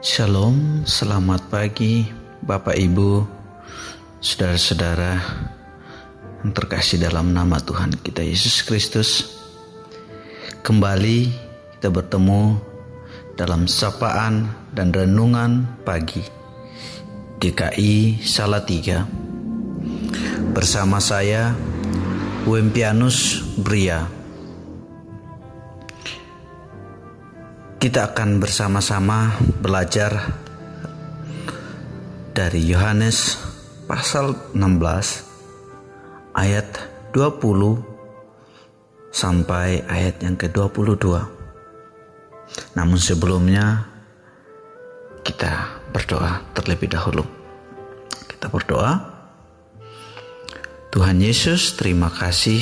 Shalom, selamat pagi Bapak Ibu, saudara-saudara yang terkasih dalam nama Tuhan kita Yesus Kristus. Kembali kita bertemu dalam sapaan dan renungan pagi GKI Salatiga bersama saya Wempianus Bria. Kita akan bersama-sama belajar dari Yohanes pasal 16 ayat 20 sampai ayat yang ke-22. Namun sebelumnya kita berdoa terlebih dahulu. Kita berdoa. Tuhan Yesus, terima kasih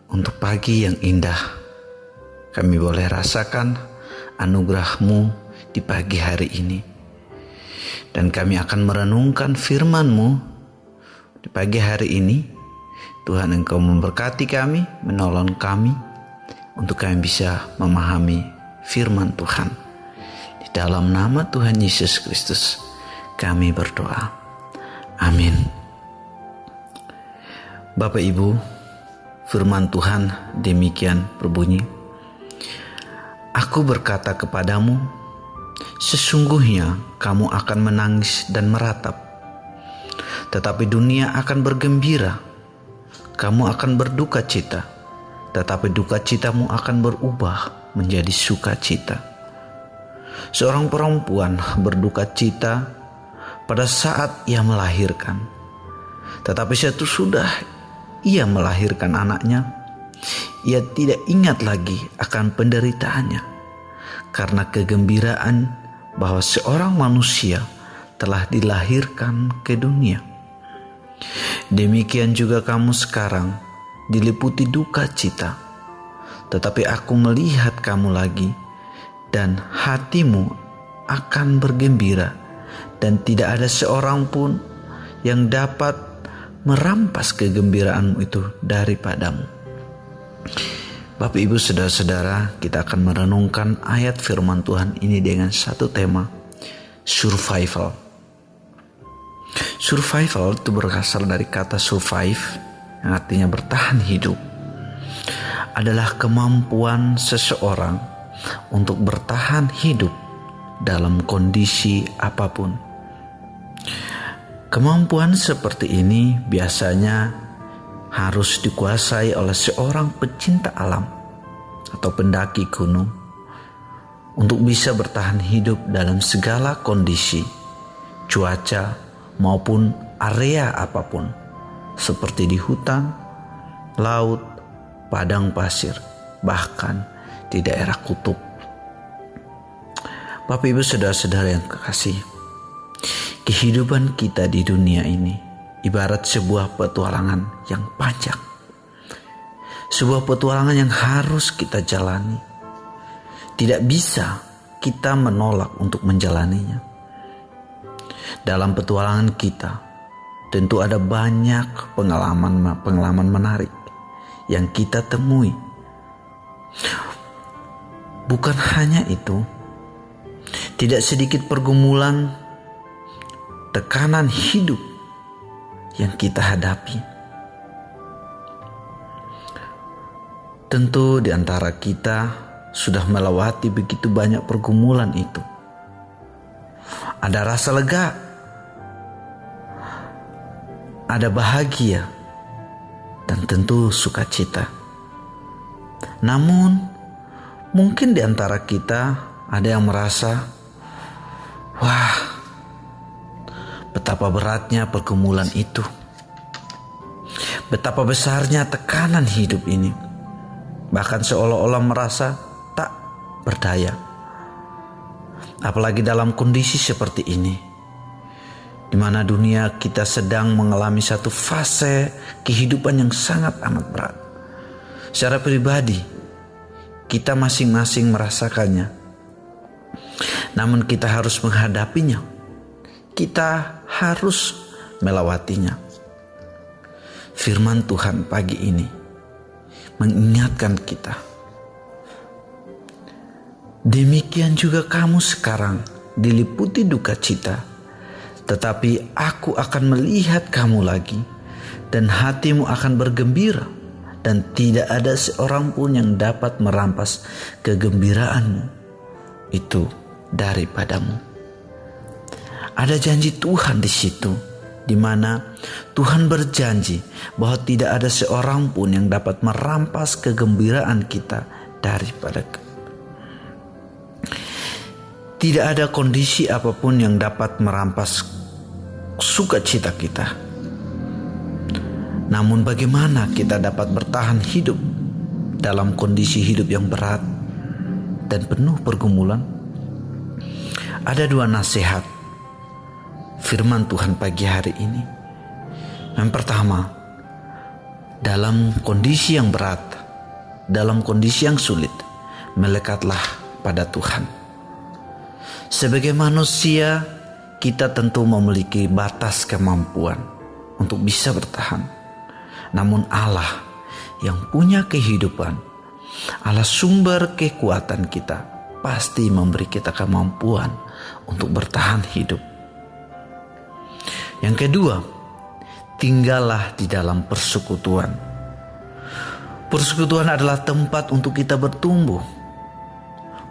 untuk pagi yang indah. Kami boleh rasakan anugerah-Mu di pagi hari ini. Dan kami akan merenungkan firman-Mu di pagi hari ini. Tuhan, Engkau memberkati kami, menolong kami untuk kami bisa memahami firman Tuhan. Di dalam nama Tuhan Yesus Kristus kami berdoa. Amin. Bapak Ibu, firman Tuhan demikian berbunyi. Aku berkata kepadamu, sesungguhnya kamu akan menangis dan meratap, tetapi dunia akan bergembira. Kamu akan berduka cita, tetapi duka citamu akan berubah menjadi sukacita. Seorang perempuan berduka cita pada saat ia melahirkan, tetapi sesudah ia melahirkan anaknya, ia tidak ingat lagi akan penderitaannya karena kegembiraan bahwa seorang manusia telah dilahirkan ke dunia. Demikian juga kamu sekarang diliputi duka cita, tetapi aku melihat kamu lagi dan hatimu akan bergembira, dan tidak ada seorang pun yang dapat merampas kegembiraanmu itu daripadamu. Bapak Ibu saudara-saudara, kita akan merenungkan ayat firman Tuhan ini dengan satu tema, survival. Survival itu berasal dari kata survive yang artinya bertahan hidup. Adalah kemampuan seseorang untuk bertahan hidup dalam kondisi apapun. Kemampuan seperti ini biasanya harus dikuasai oleh seorang pecinta alam atau pendaki gunung untuk bisa bertahan hidup dalam segala kondisi, cuaca maupun area apapun, seperti di hutan, laut, padang pasir, bahkan di daerah kutub. Bapak Ibu saudara-saudara yang kekasih, kehidupan kita di dunia ini ibarat sebuah petualangan yang panjang. Sebuah petualangan yang harus kita jalani. Tidak bisa kita menolak untuk menjalaninya. Dalam petualangan kita, tentu ada banyak pengalaman menarik yang kita temui. Bukan hanya itu, tidak sedikit pergumulan, tekanan hidup yang kita hadapi. Tentu di antara kita sudah melewati begitu banyak pergumulan itu. Ada rasa lega, ada bahagia, dan tentu sukacita. Namun, mungkin di antara kita ada yang merasa, wah, betapa beratnya pergumulan itu. Betapa besarnya tekanan hidup ini. Bahkan seolah-olah merasa tak berdaya. Apalagi dalam kondisi seperti ini, di mana dunia kita sedang mengalami satu fase kehidupan yang sangat amat berat. Secara pribadi, kita masing-masing merasakannya. Namun kita harus menghadapinya. Kita harus melewatinya. Firman Tuhan pagi ini mengingatkan kita Demikian juga kamu sekarang diliputi duka cita, tetapi aku akan melihat kamu lagi, dan hatimu akan bergembira, dan tidak ada seorang pun yang dapat merampas kegembiraanmu itu daripadamu. Ada janji Tuhan di situ, di mana Tuhan berjanji bahwa tidak ada seorang pun yang dapat merampas kegembiraan kita daripada kita. Tidak ada kondisi apapun yang dapat merampas sukacita kita. Namun bagaimana kita dapat bertahan hidup dalam kondisi hidup yang berat dan penuh pergumulan? Ada dua nasihat firman Tuhan pagi hari ini. Yang pertama, dalam kondisi yang berat, dalam kondisi yang sulit, melekatlah pada Tuhan. Sebagai manusia, kita tentu memiliki batas kemampuan untuk bisa bertahan. Namun Allah yang punya kehidupan, Allah sumber kekuatan kita, pasti memberi kita kemampuan untuk bertahan hidup. Yang kedua, tinggallah di dalam persekutuan. Persekutuan adalah tempat untuk kita bertumbuh,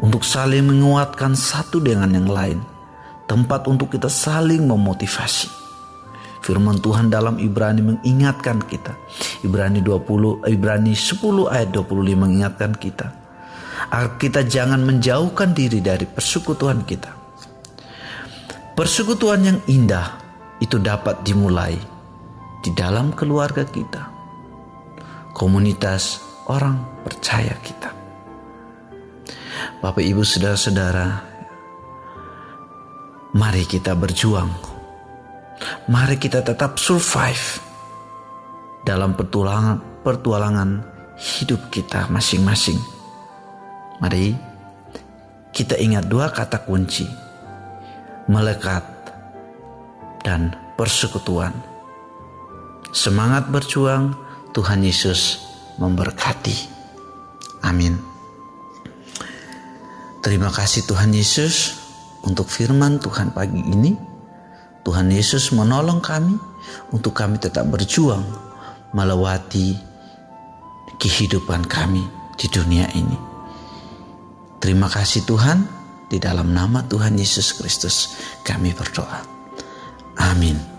untuk saling menguatkan satu dengan yang lain, tempat untuk kita saling memotivasi. Firman Tuhan dalam Ibrani mengingatkan kita, Ibrani 10 ayat 25 mengingatkan kita, agar kita jangan menjauhkan diri dari persekutuan kita. Persekutuan yang indah itu dapat dimulai di dalam keluarga kita, komunitas orang percaya kita. Bapak, Ibu, saudara-saudara, mari kita berjuang. Mari kita tetap survive dalam pertualangan hidup kita masing-masing. Mari kita ingat dua kata kunci: melekat dan persekutuan. Semangat berjuang, Tuhan Yesus memberkati. Amin. Terima kasih Tuhan Yesus untuk firman Tuhan pagi ini. Tuhan Yesus menolong kami untuk kami tetap berjuang melewati kehidupan kami di dunia ini. Terima kasih Tuhan, di dalam nama Tuhan Yesus Kristus kami berdoa. Amin.